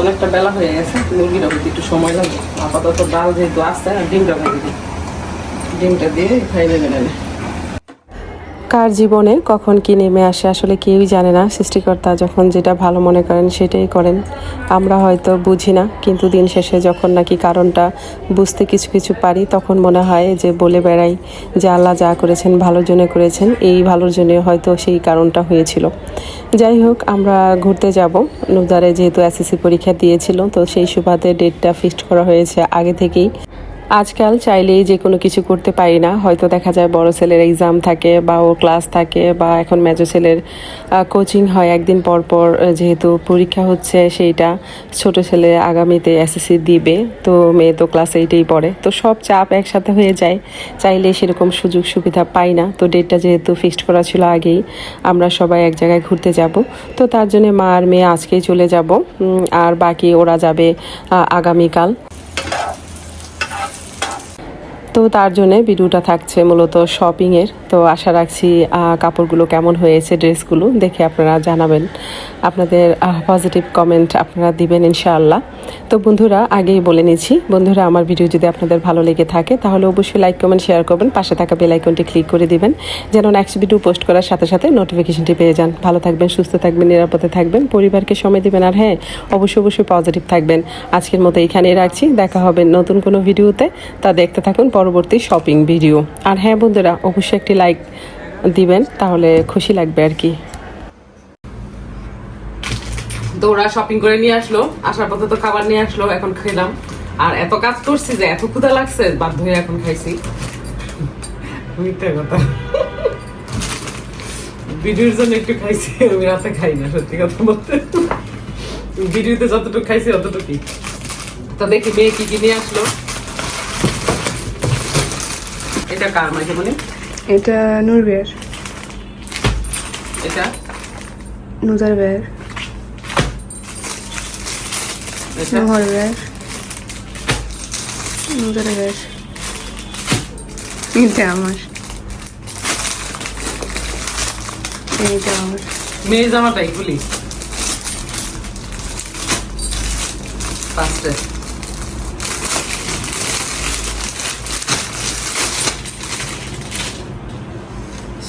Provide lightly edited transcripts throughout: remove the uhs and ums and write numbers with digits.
অনেকটা বেলা হয়ে গেছে, মুরগিটা হতে একটু সময় লাগবে। আপাতত ডাল যেহেতু আসছে, আর ডিমটা ভেজে দিই, ডিমটা দিয়ে খাই নেবেন। কার জীবনে কখন কি নেমে আসে আসলে কেউই জানে না। সৃষ্টিকর্তা যখন যেটা ভালো মনে করেন সেটাই করেন। আমরা হয়তো বুঝি না, কিন্তু দিন শেষে যখন নাকি কারণটা বুঝতে কিছু কিছু পারি, তখন মনে হয় যে বলে বেড়াই যে আল্লাহ যা করেছেন ভালোর জন্য করেছেন, এই ভালোর জন্য হয়তো সেই কারণটা হয়েছিল। যাই হোক, আমরা ঘুরতে যাব। নুদারে যেহেতু এসএসসি পরীক্ষা দিয়েছিল, তো সেই সুবাদে ডেটটা ফিক্সড করা হয়েছে আগে থেকেই। আজকাল চাইলেই যে কোনো কিছু করতে পারি না, হয়তো দেখা যায় বড় ছেলের এক্সাম থাকে বা ও ক্লাস থাকে, বা এখন মেজো ছেলের কোচিং হয় একদিন পর পর, যেহেতু পরীক্ষা হচ্ছে সেইটা। ছোট ছেলে আগামীতে এসএসসি দিবে, তো মেয়ে তো ক্লাস 8-এই পড়ে, তো সব চাপ একসাথে হয়ে যায়। চাইলে সেরকম সুযোগ সুবিধা পাই না। তো ডেটটা যেহেতু ফিক্সড করা ছিল আগেই, আমরা সবাই এক জায়গায় ঘুরতে যাব। তো তার জন্য মা আর মেয়ে আজকেই চলে যাব, আর বাকি ওরা যাবে আগামীকাল। তো তার জন্যে ভিডিওটা থাকছে মূলত শপিংয়ের। তো আশা রাখছি কাপড়গুলো কেমন হয়েছে, ড্রেসগুলো দেখে আপনারা জানাবেন, আপনাদের পজিটিভ কমেন্ট আপনারা দিবেন ইনশাআল্লাহ। তো বন্ধুরা, আগেই বলে নিচ্ছি, বন্ধুরা আমার ভিডিও যদি আপনাদের ভালো লেগে থাকে তাহলে অবশ্যই লাইক কমেন্ট শেয়ার করবেন, পাশে থাকা বেল আইকনটি ক্লিক করে দিবেন, যেন নেক্সট ভিডিও পোস্ট করার সাথে সাথে নোটিফিকেশনটি পেয়ে যান। ভালো থাকবেন, সুস্থ থাকবেন, নিরাপদে থাকবেন, পরিবারকে সময় দিবেন, আর হ্যাঁ, অবশ্যই পজিটিভ থাকবেন। আজকের মতো এইখানেই রাখছি, দেখা হবে নতুন কোনো ভিডিওতে। তা দেখতে থাকুন পরবর্তী শপিং ভিডিও। আর হ্যাঁ বন্ধুরা, অবশ্যই একটি লাইক দিবেন, তাহলে খুশি লাগবে আর কি। তো ওরা শপিং করে নিয়ে আসলো, আসার পথে তো খাবার নিয়ে আসলো, এখন খেলাম। আর এত কাজ করছি যে এত ক্ষুধা লাগছে, বাধ্য হয়ে এখন খাইছি। মিথ্যা কথা, ভিডিওর জন্য একটু খাইছি, আমি রাতে খাই না সত্যি কথা বলতে। ভিডিওতে যতটুকু খাইছি অতটুকুই। তো দেখি মেয়ে কি কি নিয়ে আসলো। এটা কার মাঝে মনে? এটা নূরবের, এটা নুজার বের, এটা নহর বের, নুজার বের। এটা আমার, এইটা আমার। মেয়ে জামাটাই খুলি ফার্স্টে।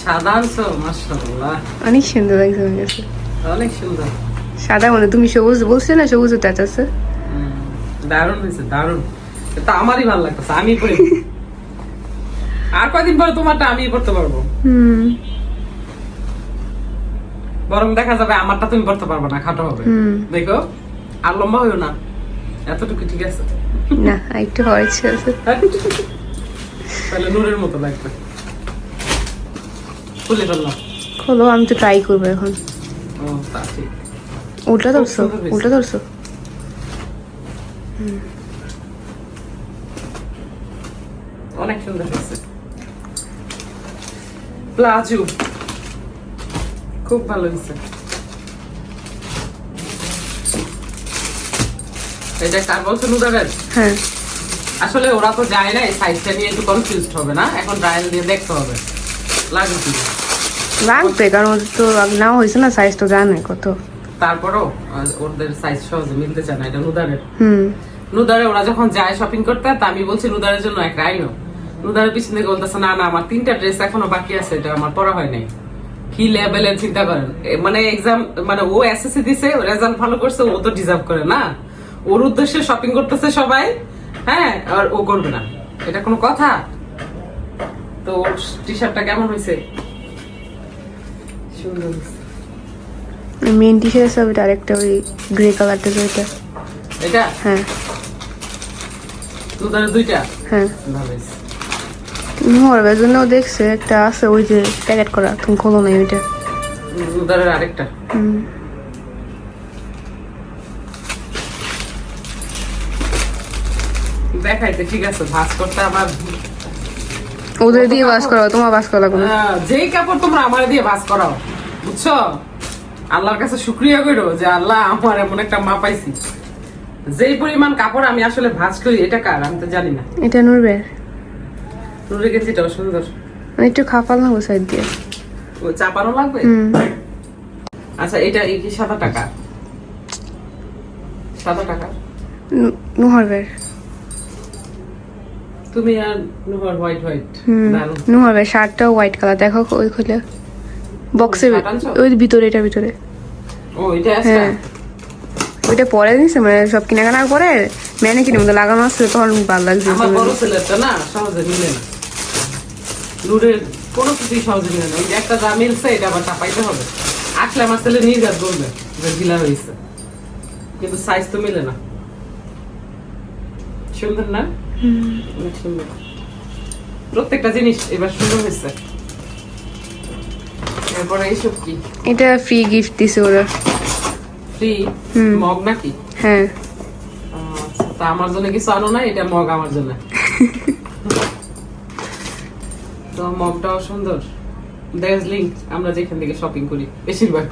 সাদা আনছো, মাশাআল্লাহ, অনেক সুন্দর লাগছে আমার কাছে। অনেক সুন্দর। সাদা মানে তুমি সবুজ বলছো না, সবুজ টাচ আছে। দারুণ হয়েছে, দারুণ। এটা আমারই ভালো লাগতেছে, আমি পরে আর কয়দিন পরে তোমারটা আমি পড়তে পারবো। বরং দেখা যাবে আমারটা তুমি পড়তে পারবো না, খাটো হবে। দেখো, আর লম্বা হইও না, এতটুকু ঠিক আছে না, একটু হওয়ার ইচ্ছে আছে। তাহলে নূরের মতো লাগবে। খুলে ফেললাম। খোলো, আমি তো ট্রাই করবো এখন। ও তা ঠিক। উল্টা ধরছো, উল্টা ধরছো। অনেক সুন্দর হয়েছে। প্লাজো খুব ভালো হয়েছে। এটা কার বলছো? নুদারের? হ্যাঁ, আসলে ওরা তো যায় না, এই সাইজটা নিয়ে একটু কনফিউজড হবে না, এখন ট্রায়াল দিয়ে দেখতে হবে লাগে কি। লাগবে, কারণ ওদের তো নাও হয়েছে না, সাইজ তো জানে কত। তারপরও ওদের সাইজ সহজে মিলতে চায় না। এটা নুদারের। হুম, নুদারে ওরা যখন যায় শপিং করতে, তা আমি বলছি নুদারের জন্য একটা আইনো। নুদারের পিছনে বলতেছে না না, আমার 3টা ড্রেস এখনো বাকি আছে, এটা আমার পরা হয় নাই। কি লেভেলের চিন্তা করেন, মানে এক্সাম, মানে ও এসএসসি দিছে, রেজাল্ট ভালো করছে, ও তো ডিজার্ভ করে না। ওর উদ্দেশ্যে শপিং করতেছে সবাই, হ্যাঁ, আর ও করবে না, এটা কোনো কথা? তো টি শার্টটা কেমন হয়েছে? সুন্দর হয়েছে। মেন টি শার্ট হবে, আরেকটা ওই গ্রে কালারটা যেটা। এটা হ্যাঁ নুদারের 2টা। হ্যাঁ, ভালো হয়েছে। নহরের জন্য দেখছে একটা আছে, ওই যে প্যাকেট করা, তুমি খোলো না ওইটা। নুদারের আরেকটা। দেখাইতে ঠিক আছে, ভাঁজ করতে আমার ওদের দিয়ে বাস করাও, তোমার বাস করা লাগবে না। যেই কাপড় তোমরা আমার দিয়ে ভাঁজ করাও, বুঝছো? আল্লাহর কাছে শুকরিয়া করো যে আল্লাহ আমার এমন একটা মা পাইছি। যেই পরিমাণ কাপড় আমি আসলে ভাঁজ করি, এটা কার আমি তো জানি না। এটা নূরবের। নুরে গেঞ্জিটাও সুন্দর। মানে একটু খাপাল না সাইড দিয়ে, ও চাপানো লাগবে। আচ্ছা, এটা এই কি সাদা টাকা? টাকা। নুহার ভাইয়ের। তুমি আর নুহার হোয়াইট হোয়াইট দারুন। নুহার ভাইয়ের শার্টটাও হোয়াইট কালার, দেখো ওই খুলে বক্সের শার্ট আনছো? ওই ভিতরে, এটার ভিতরে। ও এটা আছে। হ্যাঁ ওইটা পরে দিছে, মানে সব কেনাকাটা করে মেনে কিনে মধ্যে লাগানো আছে, তখন ভালো লাগছে। আমার বড় ছেলেটা না সহজে মিলে না, নূরের কোনো কিছুই সহজে মিলে না। ওই যে একটা যা মিলছে এটা আবার চাপাইতে হবে, আসলে আমার ছেলে নির্ঘাত বলবে যে ঢিলা হয়েছে, কিন্তু সাইজ তো মিলে না। সুন্দর না? অনেক সুন্দর, প্রত্যেকটা জিনিস এবার সুন্দর হয়েছে। এরপরে এইসব কি? এটা ফ্রি গিফট দিছে ওরা। ফ্রি মগ নাকি? হ্যাঁ আচ্ছা, তা আমার জন্য কিছু আনো না, এটা মগ আমার জন্য। তো মগটাও সুন্দর, দার্জিলিং আমরা যেখান থেকে শপিং করি বেশিরভাগ।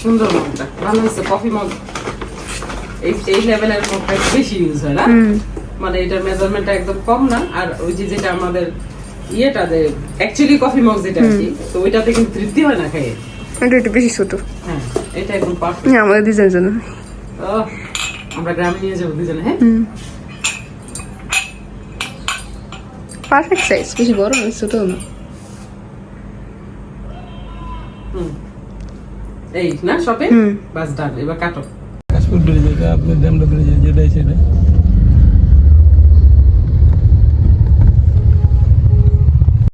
সুন্দর মগটা, ভালো হয়েছে। কফি মগ এই লেভেলের মগটা একটু বেশি ইউজ হয় না, মানে এটার মেজারমেন্টটা একদম কম না। আর ওই যে যেটা আমাদের ইয়েটা যে অ্যাকচুয়ালি কফি মগ যেটা আর কি, তো ওইটাতে কিন্তু তৃপ্তি হয় না খেয়ে। এটা একটু বেশি ছোট। হ্যাঁ এটা একদম পারফেক্ট। হ্যাঁ আমাদের দুজনের জন্য। আমরা গ্রামে নিয়ে যাবো দুজনে। হ্যাঁ পারফেক্ট সাইজ, বেশি বড় না ছোট না। এই না শপিং বাস ডান, এবার কাটো। কাশফুল ব্রিজ, এটা আপনার ড্যামরা ব্রিজ যেটাই সেটা